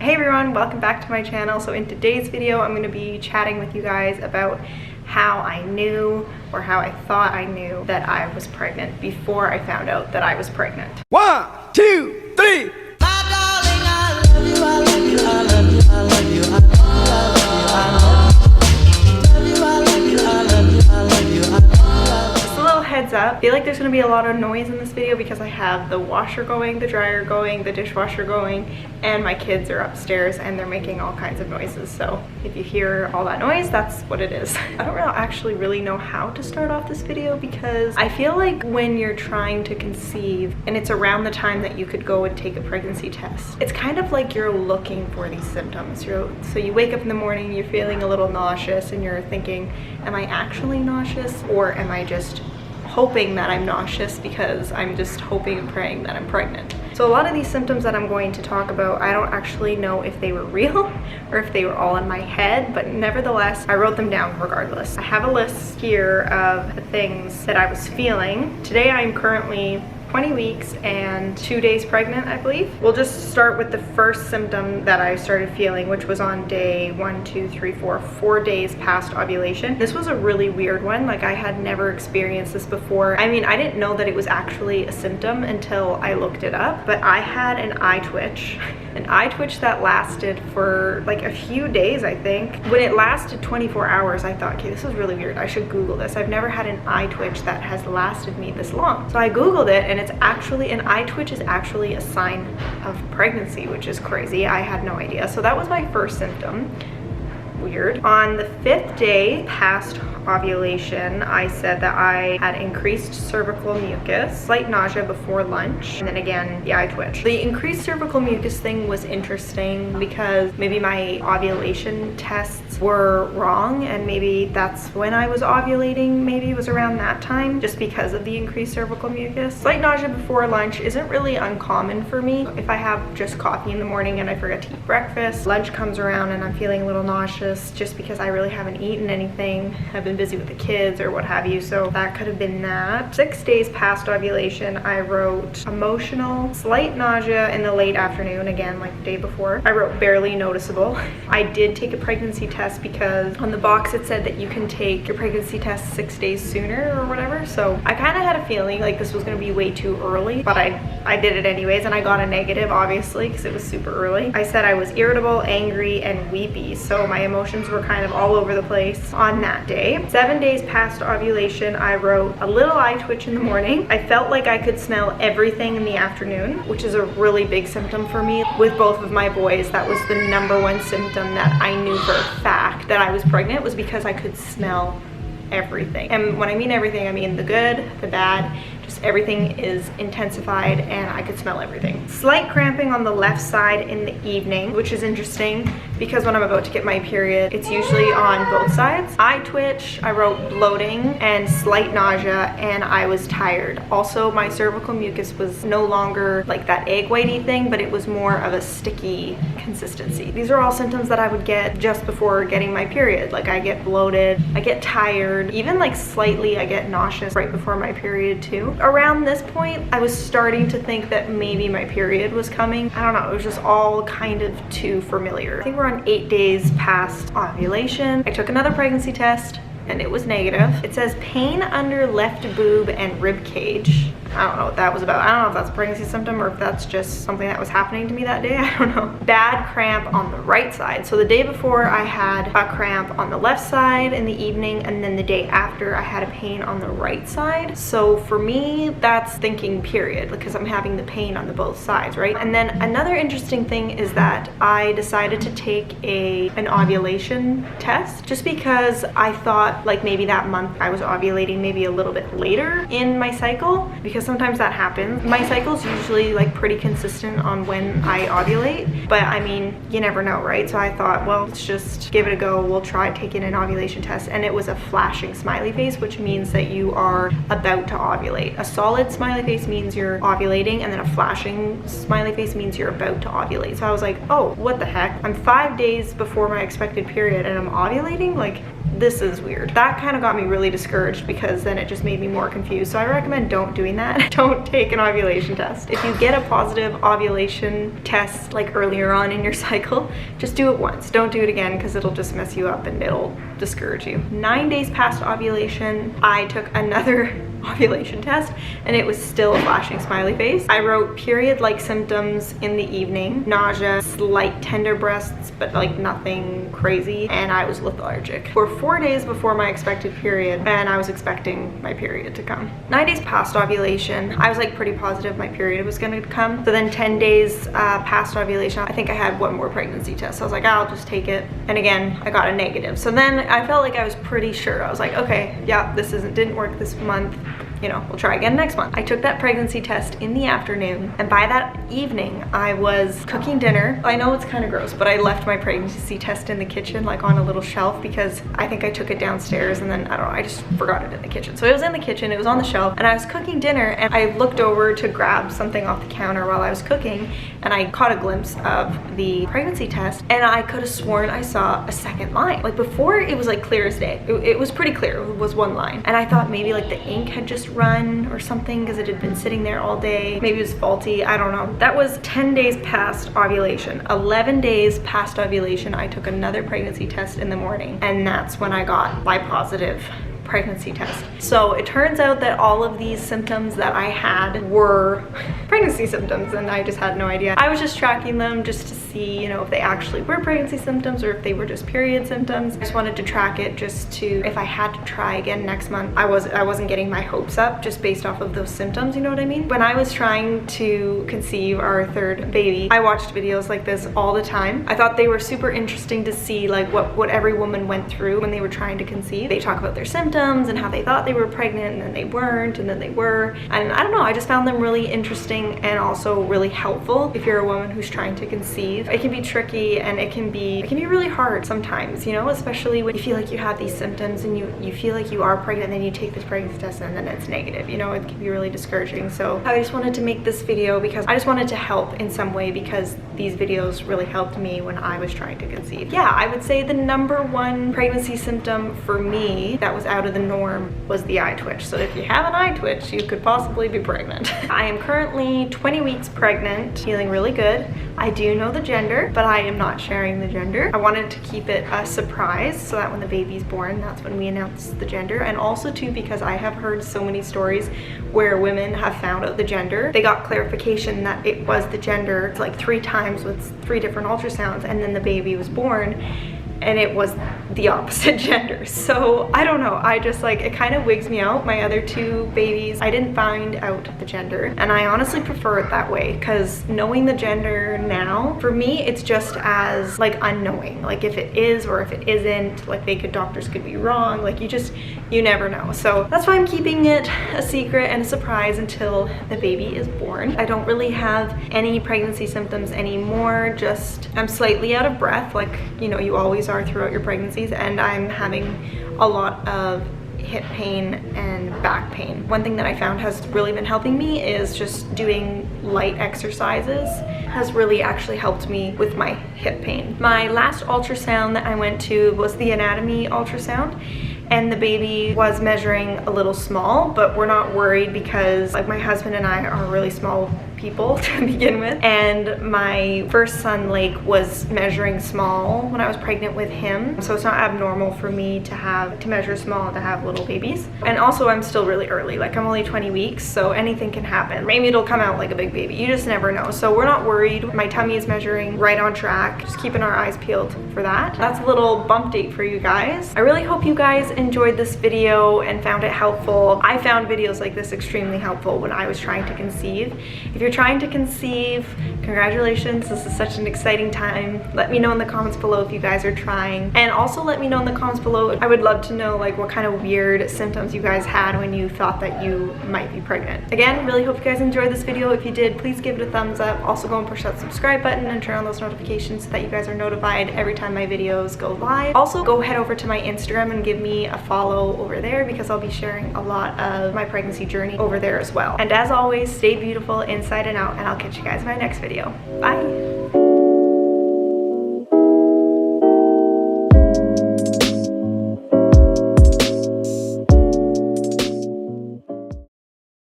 Hey everyone, welcome back to my channel. So in today's video, I'm going to be chatting with you guys about how I knew, or how I thought I knew, that I was pregnant before I found out that I was pregnant. 1, 2, 3. My darling, I love you, I love you, I love you, I love you, I love you, I love you, Just a little heads up, I feel like there's going to be a lot of noise in this video because I have the washer going, the dryer going, the dishwasher going, and my kids are upstairs and they're making all kinds of noises. So if you hear all that noise, that's what it is. I don't actually really know how to start off this video because I feel like when you're trying to conceive and it's around the time that you could go and take a pregnancy test, it's kind of like you're looking for these symptoms. So you wake up in the morning, you're feeling a little nauseous and you're thinking, am I actually nauseous, or am I just hoping that I'm nauseous because I'm just hoping and praying that I'm pregnant? So a lot of these symptoms that I'm going to talk about, I don't actually know if they were real or if they were all in my head, but nevertheless, I wrote them down regardless. I have a list here of the things that I was feeling. Today I'm currently 20 weeks and 2 days pregnant, I believe. We'll just start with the first symptom that I started feeling, which was on day 4 days past ovulation. This was a really weird one. Like, I had never experienced this before. I mean, I didn't know that it was actually a symptom until I looked it up, but I had an eye twitch that lasted for like a few days, I think. When it lasted 24 hours, I thought, okay, this is really weird. I should Google this. I've never had an eye twitch that has lasted me this long. So I Googled it, and it's actually, an eye twitch is actually a sign of pregnancy, which is crazy. I had no idea. So that was my first symptom. Weird. On the 5th day past ovulation, I said that I had increased cervical mucus, slight nausea before lunch, and then again the eye twitch. The increased cervical mucus thing was interesting because maybe my ovulation tests were wrong, and maybe that's when I was ovulating. Maybe it was around that time, just because of the increased cervical mucus. Slight nausea before lunch isn't really uncommon for me. If I have just coffee in the morning and I forget to eat breakfast, lunch comes around and I'm feeling a little nauseous just because I really haven't eaten anything. I've been busy with the kids or what have you, so that could have been that. 6 days past ovulation, I wrote emotional, slight nausea in the late afternoon, again like the day before. I wrote barely noticeable. I did take a pregnancy test because on the box it said that you can take your pregnancy test 6 days sooner or whatever, so I kind of had a feeling like this was going to be way too early, but I did it anyways, and I got a negative, obviously, because it was super early. I said I was irritable, angry, and weepy, so my emotions were kind of all over the place on that day. 7 days past ovulation, I wrote a little eye twitch in the morning. I felt like I could smell everything in the afternoon, which is a really big symptom for me. With both of my boys, that was the #1 symptom that I knew for a fact that I was pregnant, was because I could smell everything. And when I mean everything, I mean the good, the bad, just everything is intensified and I could smell everything. Slight cramping on the left side in the evening, which is interesting because when I'm about to get my period, it's usually on both sides. Eye twitch, I wrote bloating and slight nausea, and I was tired. Also, my cervical mucus was no longer like that egg whitey thing, but it was more of a sticky consistency. These are all symptoms that I would get just before getting my period. Like, I get bloated, I get tired, even like slightly I get nauseous right before my period too. Around this point, I was starting to think that maybe my period was coming. I don't know, it was just all kind of too familiar. I think we're on 8 days past ovulation. I took another pregnancy test and it was negative. It says pain under left boob and rib cage. I don't know what that was about. I don't know if that's a pregnancy symptom or if that's just something that was happening to me that day. I don't know. Bad cramp on the right side. So the day before I had a cramp on the left side in the evening, and then the day after I had a pain on the right side. So for me, that's thinking period, because I'm having the pain on the both sides, right? And then another interesting thing is that I decided to take an ovulation test just because I thought like maybe that month I was ovulating maybe a little bit later in my cycle, because sometimes that happens. My cycle's usually like pretty consistent on when I ovulate, but I mean, you never know, right? So I thought, well, let's just give it a go. We'll try taking an ovulation test, and it was a flashing smiley face, which means that you are about to ovulate. A solid smiley face means you're ovulating, and then a flashing smiley face means you're about to ovulate. So I was like, oh, what the heck? I'm 5 days before my expected period and I'm ovulating? Like, this is weird. That kind of got me really discouraged because then it just made me more confused. So I recommend don't doing that. Don't take an ovulation test. If you get a positive ovulation test like earlier on in your cycle, just do it once. Don't do it again because it'll just mess you up and it'll discourage you. 9 days past ovulation, I took another ovulation test and it was still a flashing smiley face. I wrote period-like symptoms in the evening, nausea, slight tender breasts, but like nothing crazy, and I was lethargic. For 4 days before my expected period, and I was expecting my period to come. 9 days past ovulation, I was like pretty positive my period was gonna come. So then 10 days past ovulation, I think I had one more pregnancy test. So I was like, I'll just take it. And again, I got a negative. So then I felt like I was pretty sure. I was like, okay, yeah, this didn't work this month. You know, we'll try again next month. I took that pregnancy test in the afternoon, and by that evening, I was cooking dinner. I know it's kind of gross, but I left my pregnancy test in the kitchen, like on a little shelf, because I think I took it downstairs and then, I don't know, I just forgot it in the kitchen. So it was in the kitchen, it was on the shelf, and I was cooking dinner, and I looked over to grab something off the counter while I was cooking, and I caught a glimpse of the pregnancy test, and I could have sworn I saw a second line. Like before, it was like clear as day. It was pretty clear, it was one line. And I thought maybe like the ink had just run or something because it had been sitting there all day. Maybe it was faulty, I don't know. That was 10 days past ovulation. 11 days past ovulation, I took another pregnancy test in the morning, and that's when I got my positive pregnancy test. So it turns out that all of these symptoms that I had were pregnancy symptoms, and I just had no idea. I was just tracking them just to see, you know, if they actually were pregnancy symptoms or if they were just period symptoms. I just wanted to track it just to, if I had to try again next month, I wasn't getting my hopes up just based off of those symptoms, you know what I mean? When I was trying to conceive our third baby, I watched videos like this all the time. I thought they were super interesting to see like what every woman went through when they were trying to conceive. They talk about their symptoms and how they thought they were pregnant and then they weren't and then they were, and I don't know, I just found them really interesting and also really helpful if you're a woman who's trying to conceive. It can be tricky and it can be really hard sometimes, you know, especially when you feel like you have these symptoms and you feel like you are pregnant, and then you take this pregnancy test and then it's negative, you know, it can be really discouraging. So I just wanted to make this video because I just wanted to help in some way, because these videos really helped me when I was trying to conceive. Yeah, I would say the #1 pregnancy symptom for me that was out of the norm was the eye twitch. So if you have an eye twitch, you could possibly be pregnant. I am currently 20 weeks pregnant, feeling really good. I do know the gender, but I am not sharing the gender. I wanted to keep it a surprise so that when the baby's born, that's when we announce the gender. And also too, because I have heard so many stories where women have found out the gender. They got clarification that it was the gender like 3 times with 3 different ultrasounds, and then the baby was born and it was the opposite gender. So I don't know, I just like, it kind of wigs me out. My other 2 babies, I didn't find out the gender, and I honestly prefer it that way, because knowing the gender now, for me, it's just as like unknowing, like if it is or if it isn't, like doctors could be wrong, like you never know. So that's why I'm keeping it a secret and a surprise until the baby is born. I don't really have any pregnancy symptoms anymore, just I'm slightly out of breath, like, you know, you always are throughout your pregnancies, and I'm having a lot of hip pain and back pain. One thing that I found has really been helping me is just doing light exercises has really actually helped me with my hip pain. My last ultrasound that I went to was the anatomy ultrasound, and the baby was measuring a little small, but we're not worried because like my husband and I are really small people to begin with, and my first son Lake was measuring small when I was pregnant with him, so it's not abnormal for me to measure small, to have little babies. And also I'm still really early, like I'm only 20 weeks, so anything can happen. Maybe it'll come out like a big baby, you just never know. So we're not worried. My tummy is measuring right on track, just keeping our eyes peeled for that. That's a little bump date for you guys. I really hope you guys enjoyed this video and found it helpful. I found videos like this extremely helpful when I was trying to conceive. If you're trying to conceive, congratulations, this is such an exciting time. Let me know in the comments below if you guys are trying, and also let me know in the comments below, I would love to know like what kind of weird symptoms you guys had when you thought that you might be pregnant. Again, really hope you guys enjoyed this video. If you did, please give it a thumbs up. Also go and push that subscribe button and turn on those notifications so that you guys are notified every time my videos go live. Also go head over to my Instagram and give me a follow over there, because I'll be sharing a lot of my pregnancy journey over there as well. And as always, stay beautiful inside and out, and I'll catch you guys in my next video. Bye!